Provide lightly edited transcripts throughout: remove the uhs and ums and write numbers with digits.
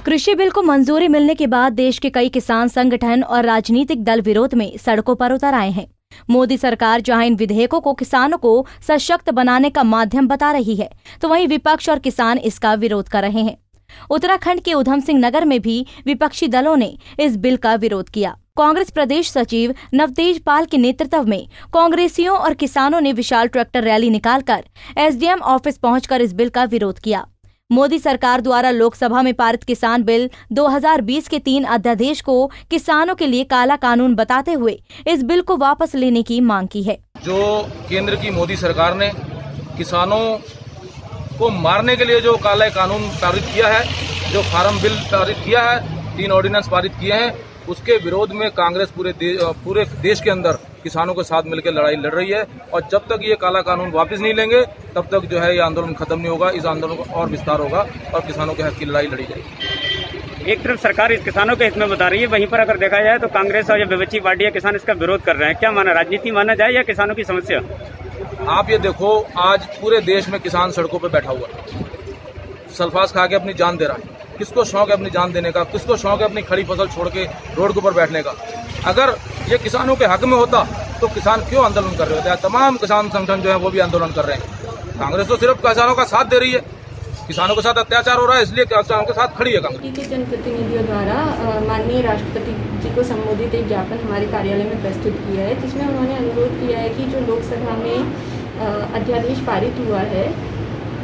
कृषि बिल को मंजूरी मिलने के बाद देश के कई किसान संगठन और राजनीतिक दल विरोध में सड़कों पर उतर आए हैं। मोदी सरकार जहां इन विधेयकों को किसानों को सशक्त बनाने का माध्यम बता रही है, तो वहीं विपक्ष और किसान इसका विरोध कर रहे हैं। उत्तराखंड के उधम सिंह नगर में भी विपक्षी दलों ने इस बिल का विरोध किया। कांग्रेस प्रदेश सचिव नवतेज पाल के नेतृत्व में कांग्रेसियों और किसानों ने विशाल ट्रैक्टर रैली निकालकर एसडीएम ऑफिस पहुंचकर इस बिल का विरोध किया। मोदी सरकार द्वारा लोकसभा में पारित किसान बिल 2020 के 3 अध्यादेश को किसानों के लिए काला कानून बताते हुए इस बिल को वापस लेने की मांग की है। जो केंद्र की मोदी सरकार ने किसानों को मारने के लिए जो काला कानून पारित किया है, जो फार्म बिल पारित किया है, 3 ऑर्डिनेंस पारित किए हैं, उसके विरोध में कांग्रेस पूरे देश के अंदर किसानों के साथ मिलकर लड़ाई लड़ रही है। और जब तक ये काला कानून वापस नहीं लेंगे तब तक जो है ये आंदोलन खत्म नहीं होगा। इस आंदोलन का और विस्तार होगा और किसानों के हक की लड़ाई लड़ी जाएगी। एक तरफ सरकार इस किसानों के हित में बता रही है, वहीं पर अगर देखा जाए तो कांग्रेस और जो विपक्षी पार्टी है किसान इसका विरोध कर रहे हैं। क्या माना, राजनीति माना जाए या किसानों की समस्या? आप ये देखो, आज पूरे देश में किसान सड़कों पर बैठा हुआ है, सल्फास खा के अपनी जान दे रहा है। किसको शौक है अपनी जान देने का? किसको शौक है अपनी खड़ी फसल छोड़ के रोड के ऊपर बैठने का? अगर ये किसानों के हक में होता तो किसान क्यों आंदोलन कर रहे होते? तमाम किसान संगठन जो है वो भी आंदोलन कर रहे हैं। कांग्रेस तो सिर्फ किसानों का साथ दे रही है, किसानों के साथ अत्याचार हो रहा है, इसलिए किसानों के साथ खड़ी है कांग्रेस। के जनप्रतिनिधियों द्वारा माननीय राष्ट्रपति जी को संबोधित एक ज्ञापन हमारे कार्यालय में प्रस्तुत किया है, जिसमें उन्होंने अनुरोध किया है कि जो लोकसभा में अध्यादेश पारित हुआ है,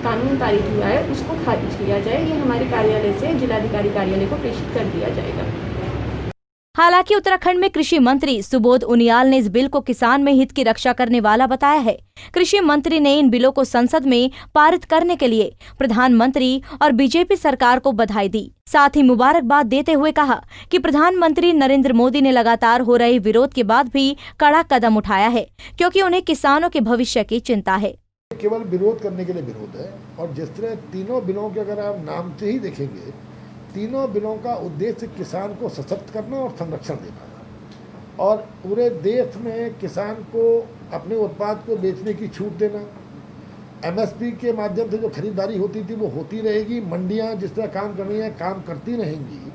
कानून पारित हुआ है, उसको खारिज किया जाए। ये हमारे कार्यालय से जिलाधिकारी कार्यालय को प्रेषित कर दिया जाएगा। हालांकि उत्तराखंड में कृषि मंत्री सुबोध उनियाल ने इस बिल को किसान में हित की रक्षा करने वाला बताया है। कृषि मंत्री ने इन बिलों को संसद में पारित करने के लिए प्रधानमंत्री और बीजेपी सरकार को बधाई दी। साथ ही मुबारकबाद देते हुए कहा कि प्रधानमंत्री नरेंद्र मोदी ने लगातार हो रहे विरोध के बाद भी कड़ा कदम उठाया है, क्योंकि उन्हें किसानों के भविष्य की चिंता है। केवल विरोध करने के लिए विरोध है। और जिस तरह तीनों बिलों के अगर आप नाम से ही देखेंगे, तीनों बिलों का उद्देश्य किसान को सशक्त करना और संरक्षण देना, और पूरे देश में किसान को अपने उत्पाद को बेचने की छूट देना। एमएसपी के माध्यम से जो खरीदारी होती थी वो होती रहेगी। मंडियां जिस तरह काम कर रही हैं काम करती रहेंगी।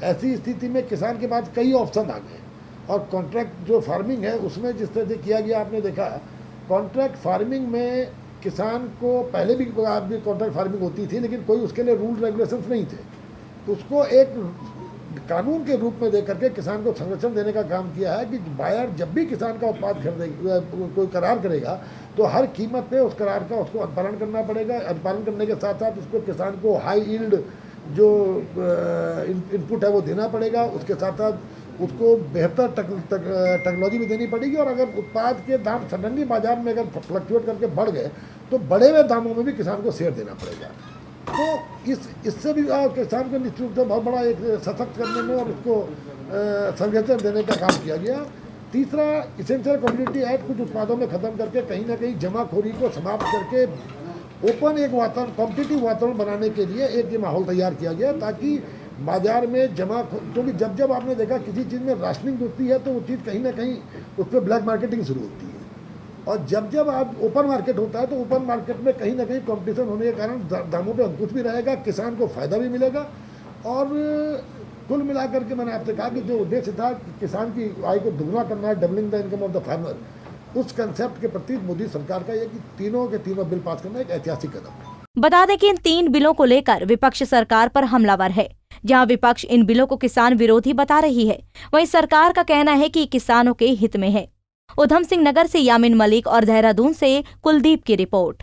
ऐसी स्थिति में किसान के पास कई ऑप्शन आ गए। और कॉन्ट्रैक्ट जो फार्मिंग है उसमें जिस तरह से किया गया, आपने देखा कॉन्ट्रैक्ट फार्मिंग में किसान को पहले भी कॉन्ट्रैक्ट फार्मिंग होती थी, लेकिन कोई उसके लिए रूल रेगुलेशंस नहीं थे। उसको एक कानून के रूप में दे करके किसान को संरक्षण देने का काम किया है कि बायर जब भी किसान का उत्पाद खरीदेगा, कोई करार करेगा, तो हर कीमत पे उस करार का उसको अनुपालन करना पड़ेगा। अनुपालन करने के साथ साथ उसको किसान को हाई यील्ड जो इनपुट है वो देना पड़ेगा। उसके साथ साथ उसको बेहतर टेक्नोलॉजी भी देनी पड़ेगी। और अगर उत्पाद के दाम सडनली बाजार में अगर फ्लक्चुएट करके बढ़ गए तो बढ़े हुए दामों में भी किसान को शेयर देना पड़ेगा। तो इससे भी किसान को निश्चित रूप से बहुत बड़ा एक सशक्त करने में और उसको संरक्षण देने का काम किया गया। तीसरा, इसेंशियल कम्युनिटी एक्ट कुछ उत्पादों में ख़त्म करके कहीं ना कहीं जमाखोरी को समाप्त करके ओपन एक वातावरण, कॉम्पिटिटिव वातावरण बनाने के लिए एक ये माहौल तैयार किया गया, ताकि बाजार में क्योंकि जब आपने देखा किसी चीज़ में राशनिंग होती है तो वो चीज़ कहीं ना कहीं उस पर ब्लैक मार्केटिंग शुरू होती है। और जब आप ओपन मार्केट होता है तो ओपन मार्केट में कहीं ना कहीं कंपटीशन होने के कारण दामों पे अंकुश भी रहेगा, किसान को फायदा भी मिलेगा। और कुल मिलाकर के मैंने आपसे कहा कि जो उद्देश्य था कि किसान की आय को दुगना करना है, doubling the income of the farmer, उस कंसेप्ट के प्रति मोदी सरकार का यह कि तीनों के तीनों बिल पास करना एक ऐतिहासिक कदम है। बता दें कि इन 3 बिलों को लेकर विपक्ष सरकार पर हमलावर है। जहां विपक्ष इन बिलों को किसान विरोधी बता रही है, वहीं सरकार का कहना है कि किसानों के हित में है। उधम सिंह नगर से यामिन मलिक और देहरादून से कुलदीप की रिपोर्ट।